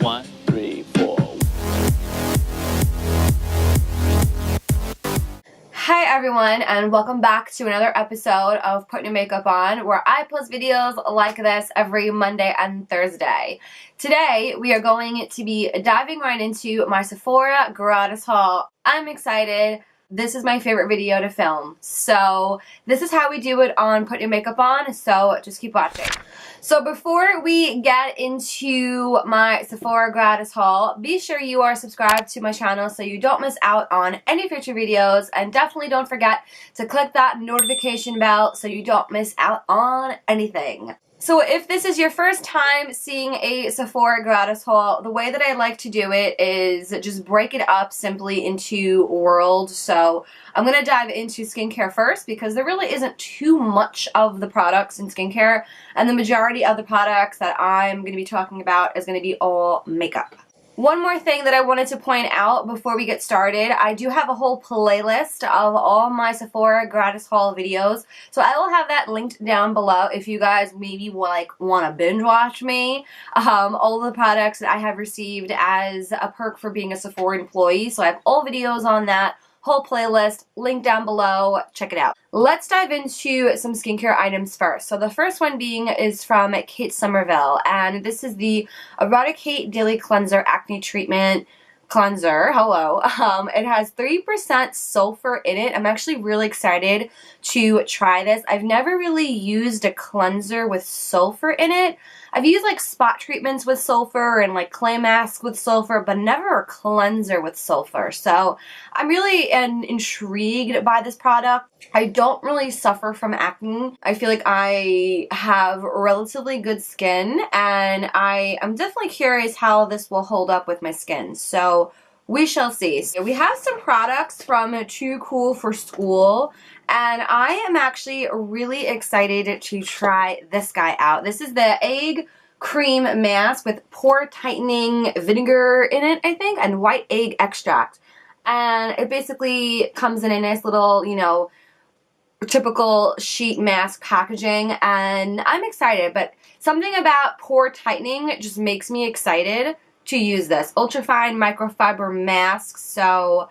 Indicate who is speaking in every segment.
Speaker 1: 1, 3, 4.
Speaker 2: Hi everyone, and welcome back to another episode of Putting Your Makeup On, where I post videos like this every Monday and Thursday. Today we are going to be diving right into my Sephora Gratis haul. I'm excited. This is my favorite video to film. So this is how we do it on Put Your Makeup On, so just keep watching. So before we get into my Sephora Gratis haul, be sure you are subscribed to my channel so you don't miss out on any future videos, and definitely don't forget to click that notification bell so you don't miss out on anything. So if this is your first time seeing a Sephora Gratis haul, the way that I like to do it is just break it up simply into worlds. So I'm going to dive into skincare first because there really isn't too much of the products in skincare, and the majority of the products that I'm going to be talking about is going to be all makeup. One more thing that I wanted to point out before we get started, I do have a whole playlist of all my Sephora Gratis haul videos, so I will have that linked down below if you guys maybe want to binge watch me. All the products that I have received as a perk for being a Sephora employee, so I have all videos on that. Whole playlist, link down below, check it out. Let's dive into some skincare items first. So the first one is from Somerville, and this is the Eradicate Daily Cleanser Acne Treatment Cleanser. Hello. It has 3% sulfur in it. I'm actually really excited to try this. I've never really used a cleanser with sulfur in it. I've used like spot treatments with sulfur and like clay masks with sulfur, but never a cleanser with sulfur. So I'm really intrigued by this product. I don't really suffer from acne. I feel like I have relatively good skin, and I'm definitely curious how this will hold up with my skin. So we shall see. So we have some products from Too Cool for School, and I am actually really excited to try this guy out. This is the egg cream mask with pore tightening vinegar in it, I think, and white egg extract. And it basically comes in a nice little, you know, typical sheet mask packaging, and I'm excited. But something about pore tightening just makes me excited to use this. Ultrafine microfiber mask, so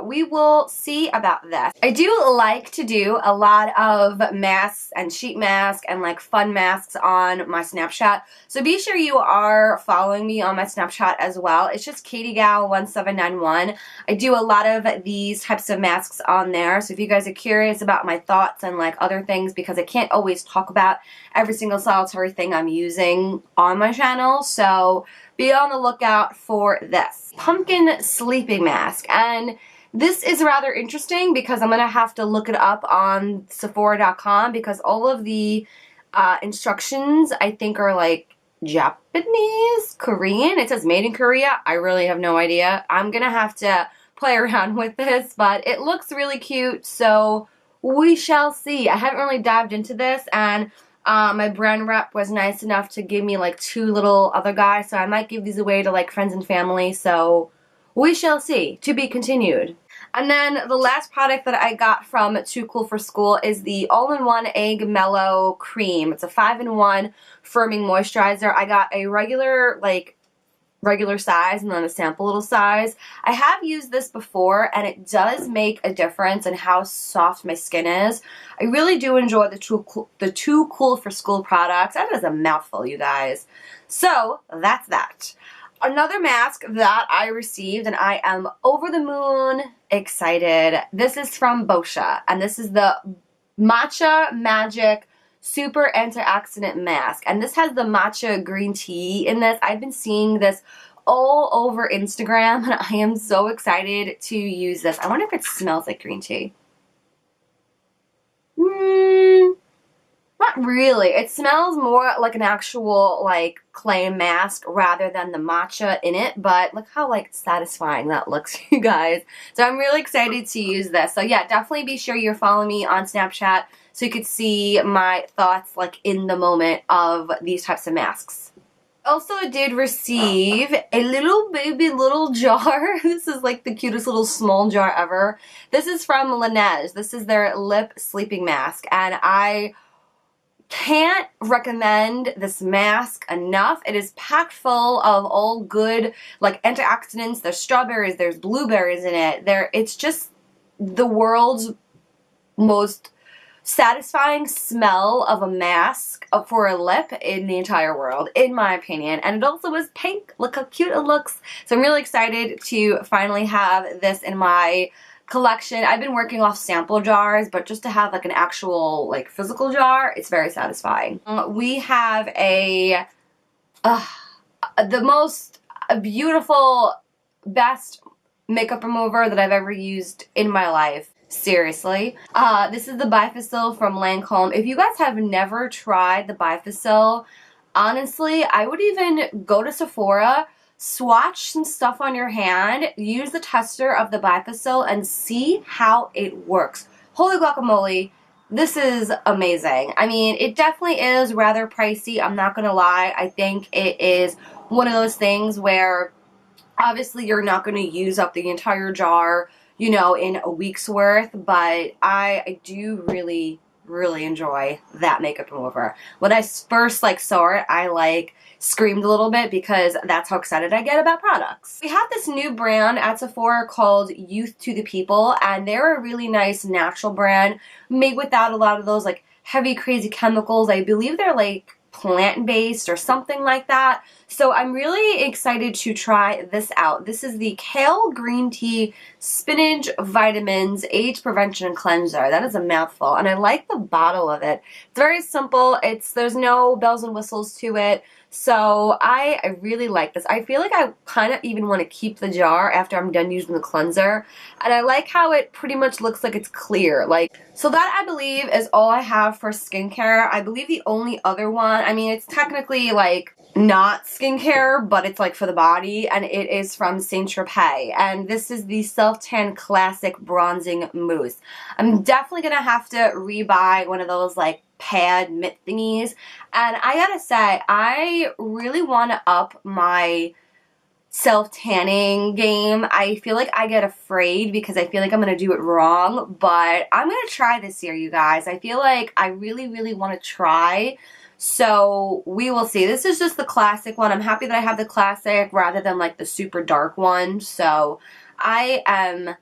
Speaker 2: we will see about this. I do like to do a lot of masks and sheet masks and like fun masks on my Snapchat, so be sure you are following me on my Snapchat as well. It's just KatieGal1791. I do a lot of these types of masks on there, so if you guys are curious about my thoughts and like other things, because I can't always talk about every single solitary thing I'm using on my channel, so be on the lookout for this. Pumpkin sleeping mask, and this is rather interesting because I'm going to have to look it up on Sephora.com because all of the instructions I think are like Japanese, Korean. It says made in Korea. I really have no idea. I'm going to have to play around with this, but it looks really cute, so we shall see. I haven't really dived into this, and my brand rep was nice enough to give me like 2 little other guys, so I might give these away to like friends and family, so we shall see. To be continued. And then the last product that I got from Too Cool for School is the all-in-one egg mellow cream. It's a 5-in-1 firming moisturizer. I got a regular size and then a sample little size. I have used this before, and it does make a difference in how soft my skin is. I really do enjoy the Too Cool for School products. That is a mouthful, you guys. So that's that. Another mask that I received, and I am over the moon excited. This is from Boscia, and this is the Matcha Magic super-antioxidant mask, and this has the matcha green tea in this. I've been seeing this all over Instagram, and I am so excited to use this. I wonder if it smells like green tea. Not really. It smells more like an actual like clay mask rather than the matcha in it, but look how like satisfying that looks, you guys. So I'm really excited to use this. So yeah, definitely be sure you're following me on Snapchat so you could see my thoughts like in the moment of these types of masks. Also did receive a little jar. This is like the cutest little small jar ever. This is from Laneige. This is their lip sleeping mask, and I can't recommend this mask enough. It is packed full of all good like antioxidants. There's strawberries, there's blueberries in it. It's just the world's most satisfying smell of a mask for a lip in the entire world, in my opinion. And it also is pink. Look how cute it looks. So I'm really excited to finally have this in my collection. I've been working off sample jars, but just to have like an actual like physical jar, it's very satisfying. We have the most beautiful, best makeup remover that I've ever used in my life. Seriously. This is the bi-facil from Lancome. If you guys have never tried the bi-facil, honestly, I would even go to Sephora, swatch some stuff on your hand, use the tester of the bi-facil, and see how it works. Holy guacamole, this is amazing. I mean, it definitely is rather pricey, I'm not gonna lie. I think it is one of those things where obviously you're not gonna use up the entire jar, you know, in a week's worth, but I do really enjoy that makeup remover. When I first saw it, I screamed a little bit because that's how excited I get about products. We have this new brand at Sephora called Youth to the People, and they're a really nice natural brand made without a lot of those heavy crazy chemicals. I believe they're plant-based or something like that. So I'm really excited to try this out. This is the Kale Green Tea Spinach Vitamins Age Prevention Cleanser. That is a mouthful, and I like the bottle of it. It's very simple. There's no bells and whistles to it. So I really like this. I feel like I kind of even want to keep the jar after I'm done using the cleanser. And I like how it pretty much looks like it's clear. So that I believe is all I have for skincare. I believe the only other one, I mean, it's technically not skincare, but it's for the body, and it is from St.Tropez, and this is the Self Tan Classic Bronzing Mousse. I'm definitely gonna have to rebuy one of those pad mitt thingies, and I gotta say, I really want to up my self-tanning game. I feel like I get afraid because I feel like I'm gonna do it wrong, but I'm gonna try this year, you guys. I feel like I really want to try. So we will see. This is just the classic one. I'm happy that I have the classic rather than the super dark one. So I am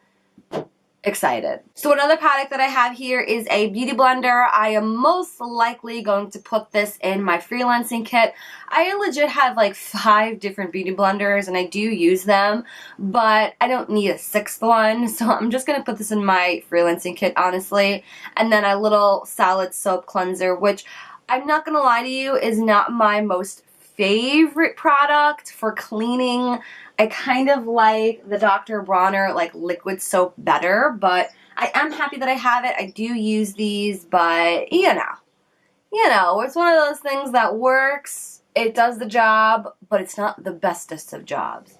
Speaker 2: excited. So another product that I have here is a beauty blender. I am most likely going to put this in my freelancing kit. I legit have 5 different beauty blenders and I do use them, but I don't need a 6th one. So I'm just going to put this in my freelancing kit, honestly. And then a little solid soap cleanser, which I'm not going to lie to you, is not my most favorite product for cleaning. I kind of like the Dr. Bronner liquid soap better, but I am happy that I have it. I do use these, but you know, it's one of those things that works, it does the job, but it's not the bestest of jobs.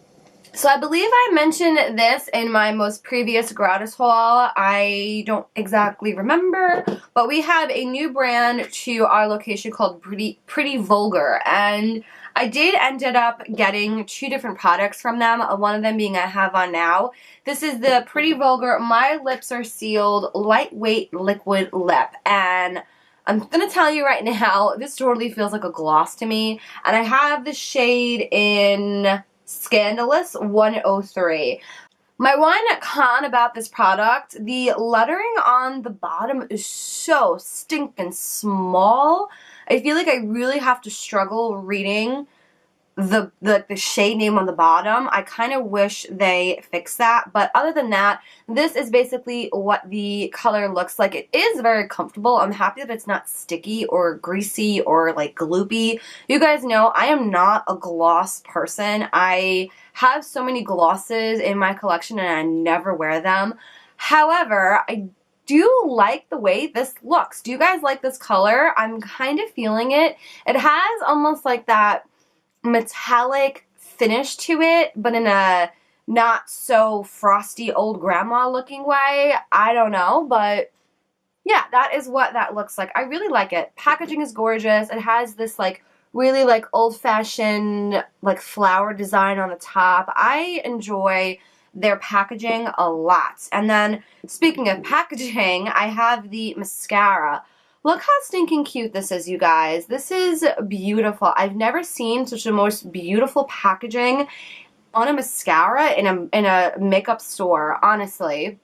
Speaker 2: So I believe I mentioned this in my most previous gratis haul. I don't exactly remember, but we have a new brand to our location called Pretty Vulgar, and I did ended up getting 2 different products from them, one of them being I have on now. This is the Pretty Vulgar My Lips Are Sealed Lightweight Liquid Lip, and I'm going to tell you right now, this totally feels like a gloss to me, and I have the shade in Scandalous 103. My one con about this product, the lettering on the bottom is so stinking small. I feel like I really have to struggle reading the shade name on the bottom. I kind of wish they fixed that, but other than that, this is basically what the color looks like. It is very comfortable. I'm happy that it's not sticky or greasy or gloopy. You guys know I am not a gloss person. I have so many glosses in my collection and I never wear them. However, I do like the way this looks. Do you guys like this color? I'm kind of feeling it. It has almost that metallic finish to it, but in a not so frosty old grandma looking way. I don't know, but yeah, that is what that looks like. I really like it. Packaging is gorgeous. It has this really old-fashioned flower design on the top. I enjoy their packaging a lot. And then speaking of packaging, I have the mascara. Look how stinking cute this is, you guys. This is beautiful. I've never seen such the most beautiful packaging on a mascara in a makeup store, honestly.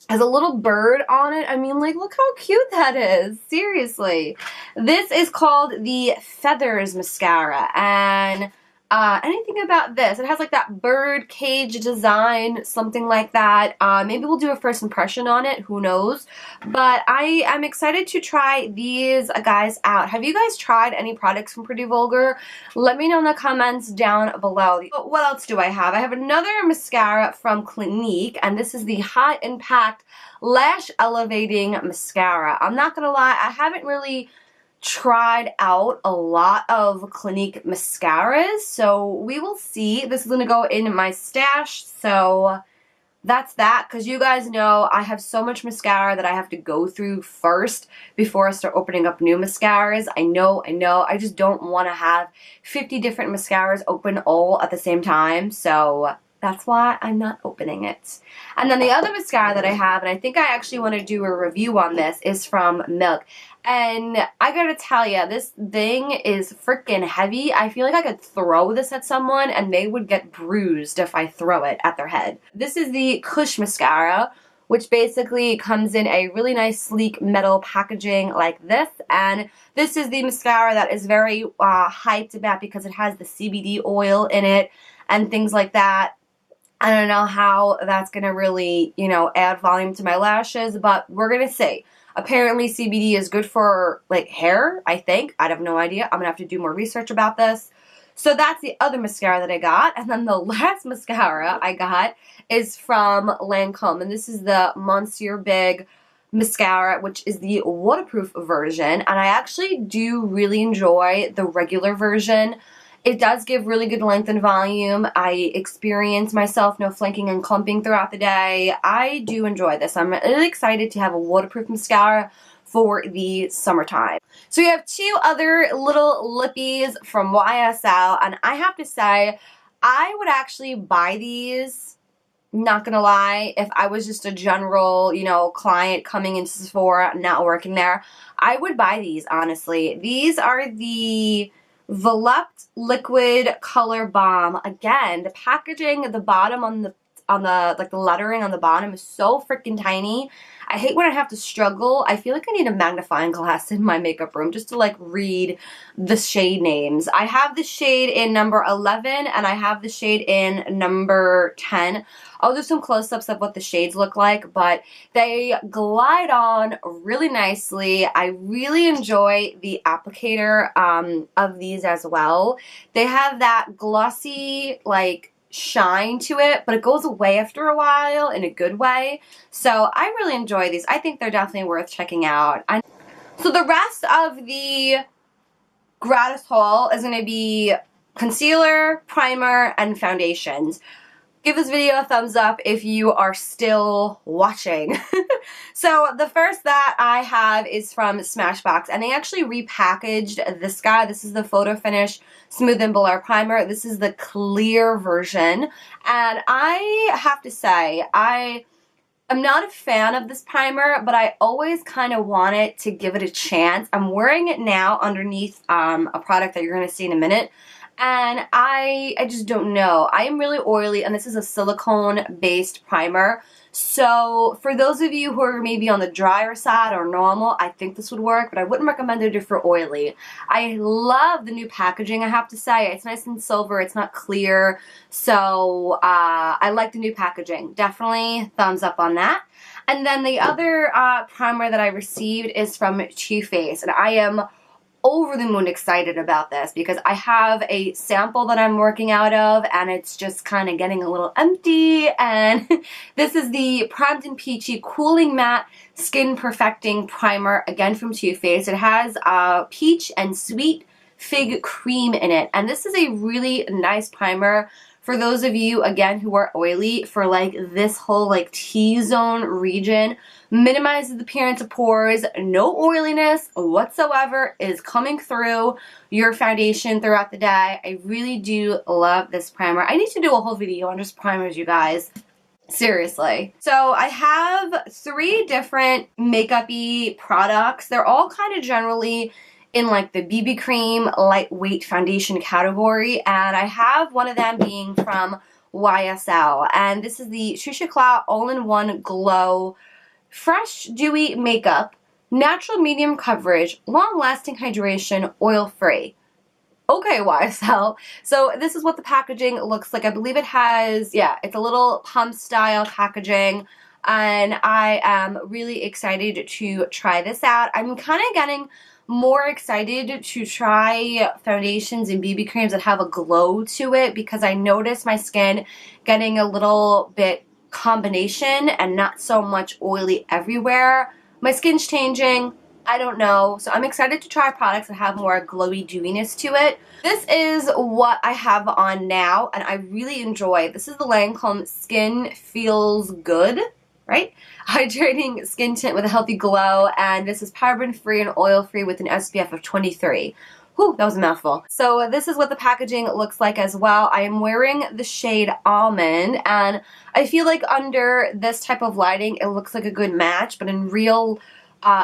Speaker 2: Has a little bird on it. I mean, like, look how cute that is. Seriously. This is called the Feathers Mascara, and anything about this? It has like that bird cage design, something like that. Maybe we'll do a first impression on it. Who knows? But I am excited to try these guys out. Have you guys tried any products from Pretty Vulgar? Let me know in the comments down below. What else do I have? I have another mascara from Clinque, and this is the High Impact Lash Elevating Mascara. I'm not gonna lie, I haven't really tried out a lot of Clinique mascaras, so we will see. This is going to go in my stash, so that's that, because you guys know I have so much mascara that I have to go through first before I start opening up new mascaras. I know, I just don't want to have 50 different mascaras open all at the same time, so that's why I'm not opening it. And then the other mascara that I have, and I think I actually want to do a review on this, is from Milk. And I gotta tell ya, this thing is freaking heavy. I feel like I could throw this at someone and they would get bruised if I throw it at their head. This is the Kush mascara, which basically comes in a really nice sleek metal packaging like this. And this is the mascara that is very hyped about because it has the CBD oil in it and things like that. I don't know how that's going to really, you know, add volume to my lashes, but we're going to see. Apparently CBD is good for, like, hair, I think. I have no idea. I'm going to have to do more research about this. So that's the other mascara that I got. And then the last mascara I got is from Lancome. And this is the Monsieur Big mascara, which is the waterproof version. And I actually do really enjoy the regular version. It does give really good length and volume. I experience myself no flanking and clumping throughout the day. I do enjoy this. I'm really excited to have a waterproof mascara for the summertime. So we have two other little lippies from YSL, and I have to say, I would actually buy these, not gonna lie, if I was just a general, you know, client coming into Sephora, not working there. I would buy these, honestly. These are the Volupe Liquid Color Balm. Again, the packaging at the bottom on the like the lettering on the bottom is so freaking tiny. I hate when I have to struggle. I feel like I need a magnifying glass in my makeup room just to like read the shade names. I have the shade in number 11 and I have the shade in number 10. I'll do some close-ups of what the shades look like, but they glide on really nicely. I really enjoy the applicator of these as well. They have that glossy, like, shine to it, but it goes away after a while in a good way. So I really enjoy these. I think they're definitely worth checking out. So the rest of the gratis haul is going to be concealer, primer, and foundations. Give this video a thumbs up if you are still watching. So the first that I have is from Smashbox, and they actually repackaged this guy. This is the Photo Finish Smooth and Blur Primer. This is the clear version, and I have to say, I'm not a fan of this primer, but I always kind of wanted to give it a chance. I'm wearing it now underneath a product that you're going to see in a minute. And I just don't know. I am really oily, and this is a silicone-based primer. So for those of you who are maybe on the drier side or normal, I think this would work, but I wouldn't recommend it for oily. I love the new packaging, I have to say. It's nice and silver. It's not clear. So I like the new packaging. Definitely thumbs up on that. And then the other primer that I received is from Too Faced, and I am over the moon excited about this because I have a sample that I'm working out of and it's just kind of getting a little empty. And this is the Primed and Peachy Cooling Matte Skin Perfecting Primer, again from Too Faced. It has peach and sweet fig cream in it, and this is a really nice primer for those of you, again, who are oily, for like this whole like T-zone region. Minimizes the appearance of pores, no oiliness whatsoever is coming through your foundation throughout the day. I really do love this primer. I need to do a whole video on just primers, you guys. Seriously. So I have 3 different makeup-y products. They're all kind of generally in like the BB cream lightweight foundation category, and I have one of them being from YSL, and this is the Shisha Clout All-in-One Glow Fresh Dewy Makeup, Natural Medium Coverage, Long-Lasting Hydration, Oil-Free. Okay, YSL. So this is what the packaging looks like. I believe it has, yeah, it's a little pump style packaging, and I am really excited to try this out. I'm kind of getting more excited to try foundations and BB creams that have a glow to it, because I notice my skin getting a little bit combination and not so much oily everywhere. My skin's changing. I don't know. So I'm excited to try products that have more glowy dewiness to it. This is what I have on now, and I really enjoy. This is the Lancome Skin Feels Good, right? Hydrating skin tint with a healthy glow, and this is paraben-free and oil-free with an SPF of 23. Whew, that was a mouthful. So this is what the packaging looks like as well. I am wearing the shade Almond, and I feel like under this type of lighting, it looks like a good match, but in real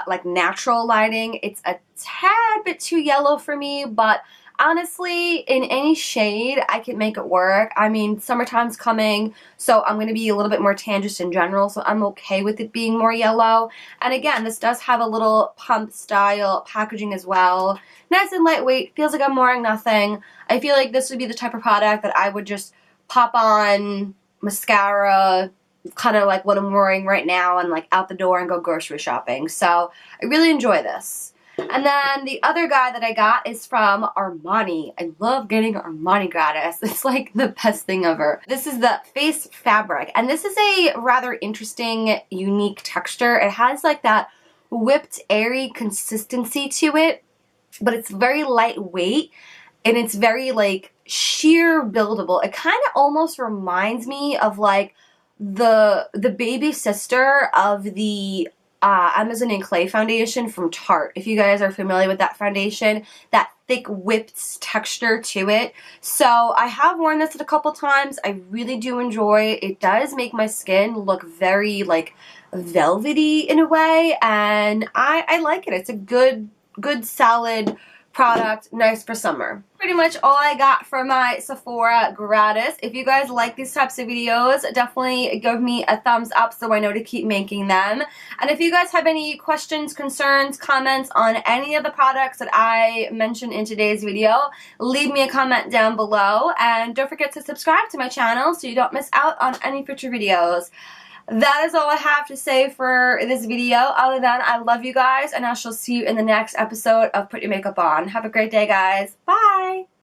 Speaker 2: like natural lighting, it's a tad bit too yellow for me, but honestly, in any shade, I can make it work. I mean, summertime's coming, so I'm going to be a little bit more tan just in general, so I'm okay with it being more yellow. And again, this does have a little pump style packaging as well. Nice and lightweight, feels like I'm wearing nothing. I feel like this would be the type of product that I would just pop on mascara, kind of like what I'm wearing right now, and like out the door and go grocery shopping. So I really enjoy this. And then the other guy that I got is from Armani. I love getting Armani gratis. It's like the best thing ever. This is the Face Fabric, and this is a rather interesting, unique texture. It has like that whipped, airy consistency to it, but it's very lightweight, and it's very like sheer buildable. It kind of almost reminds me of like the baby sister of the Amazon and Clay foundation from Tarte. If you guys are familiar with that foundation, that thick whipped texture to it. So I have worn this a couple times. I really do enjoy it. It does make my skin look very like velvety in a way, and I like it. It's a good solid product, nice for summer. Pretty much all I got from my Sephora Gratis. If you guys like these types of videos, definitely give me a thumbs up so I know to keep making them. And if you guys have any questions, concerns, comments on any of the products that I mentioned in today's video, leave me a comment down below. And don't forget to subscribe to my channel so you don't miss out on any future videos. That is all I have to say for this video, other than I love you guys, and I shall see you in the next episode of Put Your Makeup On. Have a great day, guys. Bye!